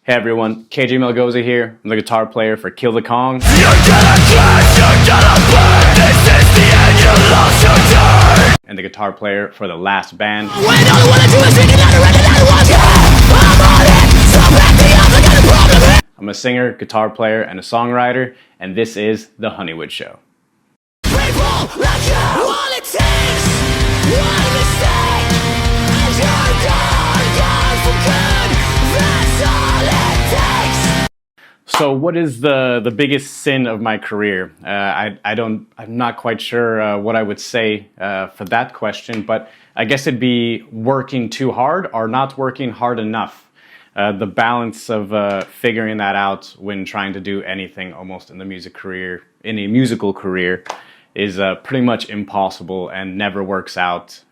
Hey everyone, KJ Melgoza here. I'm the guitar player for Kill the Kong. And the guitar player for the last band. I'm a singer, guitar player, and a songwriter, and this is The Honny Wood Show. So what is the biggest sin of my career? I'm not quite sure what I would say for that question, but I guess it'd be working too hard or not working hard enough. The balance of figuring that out when trying to do anything almost in the musical career is pretty much impossible and never works out.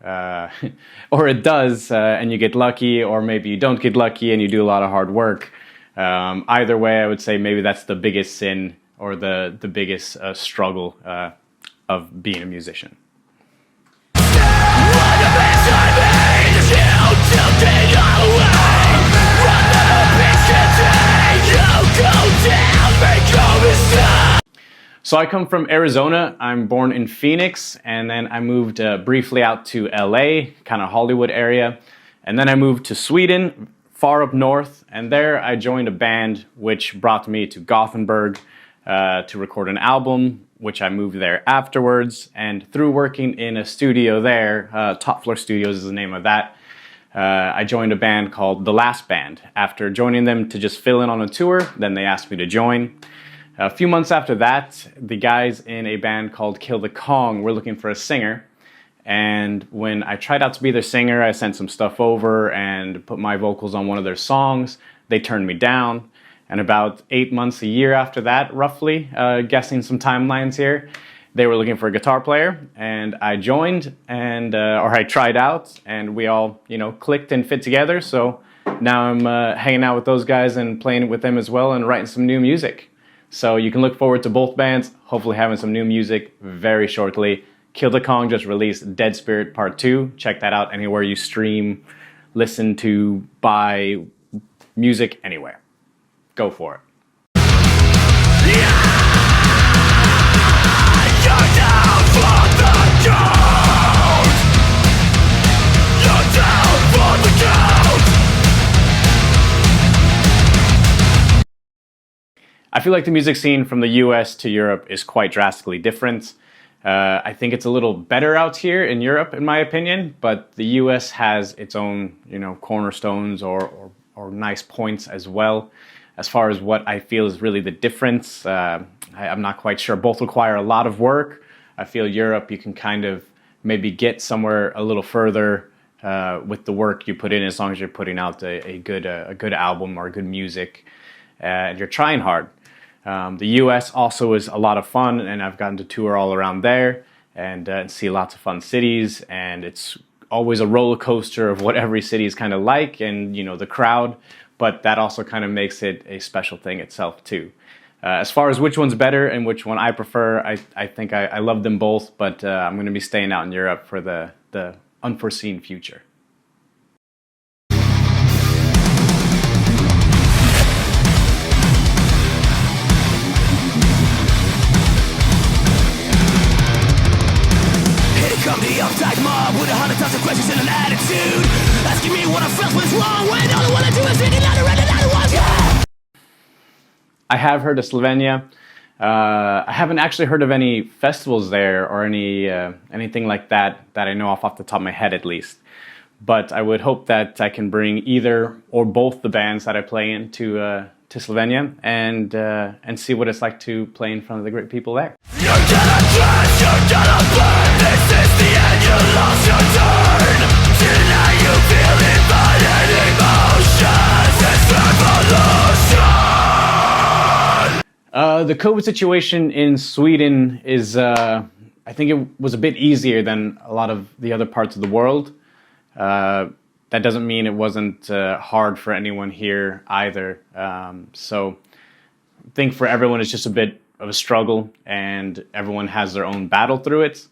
Or it does and you get lucky, or maybe you don't get lucky and you do a lot of hard work. Either way, I would say maybe that's the biggest sin or the biggest struggle of being a musician. So I come from Arizona. I'm born in Phoenix, and then I moved briefly out to LA, kind of Hollywood area, and then I moved to Sweden, far up north, and there I joined a band which brought me to Gothenburg to record an album, which I moved there afterwards. And through working in a studio there, Top Floor Studios is the name of that, I joined a band called The Last Band. After joining them to just fill in on a tour, then they asked me to join. A few months after that, the guys in a band called Kill the Kong were looking for a singer. And when I tried out to be their singer, I sent some stuff over and put my vocals on one of their songs. They turned me down. And about 8 months, a year after that, roughly, guessing some timelines here, they were looking for a guitar player. And I joined, or I tried out, and we all, clicked and fit together. So now I'm hanging out with those guys and playing with them as well and writing some new music. So you can look forward to both bands, hopefully having some new music very shortly. Kill the Kong just released Dead Spirit Part 2. Check that out anywhere you stream, listen to, buy music, anywhere. Go for it. I feel like the music scene from the US to Europe is quite drastically different. I think it's a little better out here in Europe, in my opinion, but the US has its own, cornerstones or nice points as well. As far as what I feel is really the difference, I'm not quite sure. Both require a lot of work. I feel Europe, you can kind of maybe get somewhere a little further with the work you put in, as long as you're putting out a good album or good music, and you're trying hard. The US also is a lot of fun, and I've gotten to tour all around there and see lots of fun cities, and it's always a roller coaster of what every city is kind of like, and the crowd, but that also kind of makes it a special thing itself too. As far as which one's better and which one I prefer, I think I love them both, but I'm going to be staying out in Europe for the unforeseen future. Come the uptight mob with 100,000 questions and an attitude, asking me what I felt was wrong when all I wanna do is sing another and another one. Yeah! I have heard of Slovenia. I haven't actually heard of any festivals there or anything like that I know off the top of my head at least. But I would hope that I can bring either or both the bands that I play in to Slovenia and see what it's like to play in front of the great people there. You're gonna crash, you're gonna burn. This is the end, you lost your turn. Tonight you feel invited emotions. It's revolution. The COVID situation in Sweden is, I think it was a bit easier than a lot of the other parts of the world. That doesn't mean it wasn't hard for anyone here either. So I think for everyone it's just a bit of a struggle, and everyone has their own battle through it.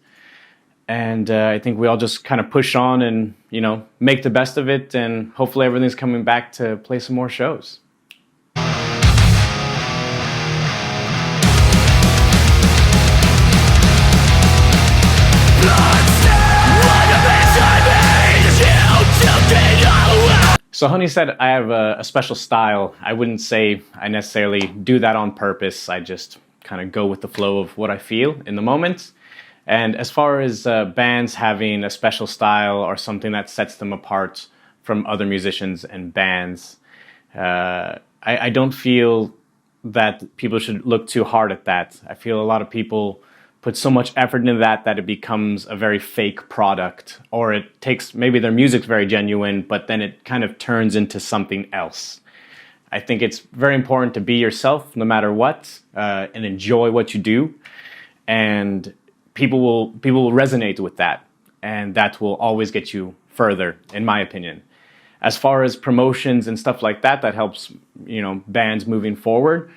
And I think we all just kind of push on and, make the best of it, and hopefully everything's coming back to play some more shows. So Honey said I have a special style. I wouldn't say I necessarily do that on purpose. I just kind of go with the flow of what I feel in the moment. And as far as bands having a special style or something that sets them apart from other musicians and bands, I don't feel that people should look too hard at that. I feel a lot of people put so much effort into that it becomes a very fake product, or it takes, maybe their music's very genuine, but then it kind of turns into something else. I think it's very important to be yourself no matter what, and enjoy what you do, and people will resonate with that, and that will always get you further, in my opinion. As far as promotions and stuff like that, that helps, bands moving forward.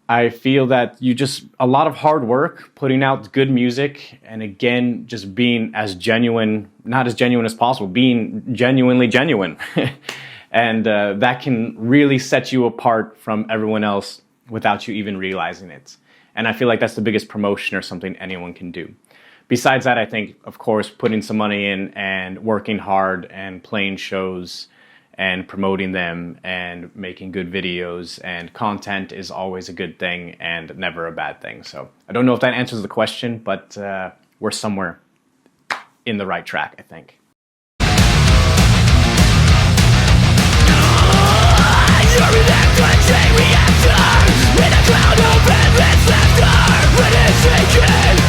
I feel that a lot of hard work, putting out good music, and again, just being as genuine, not as genuine as possible, being genuinely genuine. And that can really set you apart from everyone else without you even realizing it. And I feel like that's the biggest promotion or something anyone can do. Besides that, I think, of course, putting some money in and working hard and playing shows and promoting them and making good videos and content is always a good thing and never a bad thing. So I don't know if that answers the question, but we're somewhere in the right track, I think. You're in that chain reactor, in a cloud of endless laughter. When it's shaking,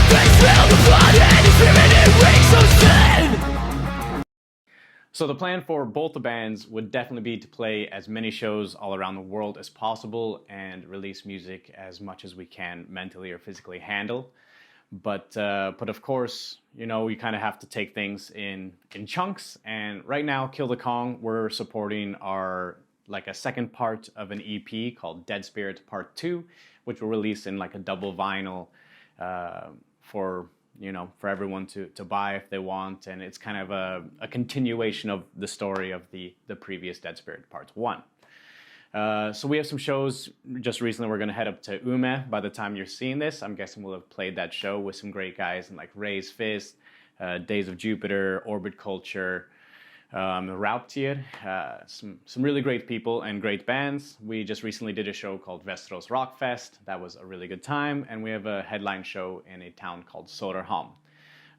they smell the blood and your spirit it reeks of sin. So the plan for both the bands would definitely be to play as many shows all around the world as possible and release music as much as we can mentally or physically handle. But of course, we kind of have to take things in chunks. And right now, Kill the Kong, we're supporting our a second part of an EP called Dead Spirit Part 2, which will release in a double vinyl for everyone to buy if they want. And it's kind of a continuation of the story of the previous Dead Spirit Part 1. So we have some shows just recently. We're going to head up to Ume by the time you're seeing this. I'm guessing we'll have played that show with some great guys like Ray's Fist, Days of Jupiter, Orbit Culture, Rauptier, some really great people and great bands. We just recently did a show called Västerås Rockfest. That was a really good time, and we have a headline show in a town called Söderhamn.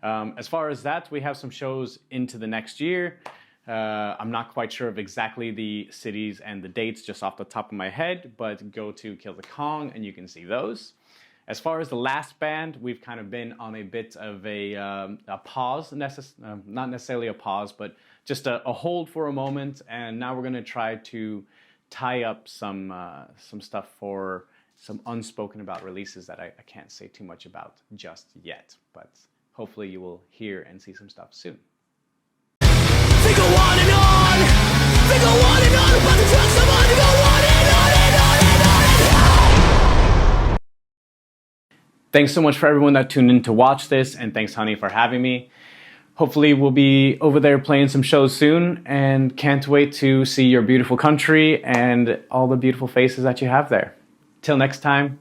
As far as that, we have some shows into the next year. I'm not quite sure of exactly the cities and the dates just off the top of my head, but go to Kill the Kong and you can see those. As far as the last band, we've kind of been on a bit of a pause, not necessarily a pause, but just a hold for a moment. And now we're going to try to tie up some stuff for some unspoken about releases that I can't say too much about just yet. But hopefully you will hear and see some stuff soon. They go on and on. They go on and on about the drugs of on. They go on and on and on and on and on. Thanks so much for everyone that tuned in to watch this, and thanks Honey for having me. Hopefully we'll be over there playing some shows soon, and can't wait to see your beautiful country and all the beautiful faces that you have there. Till next time,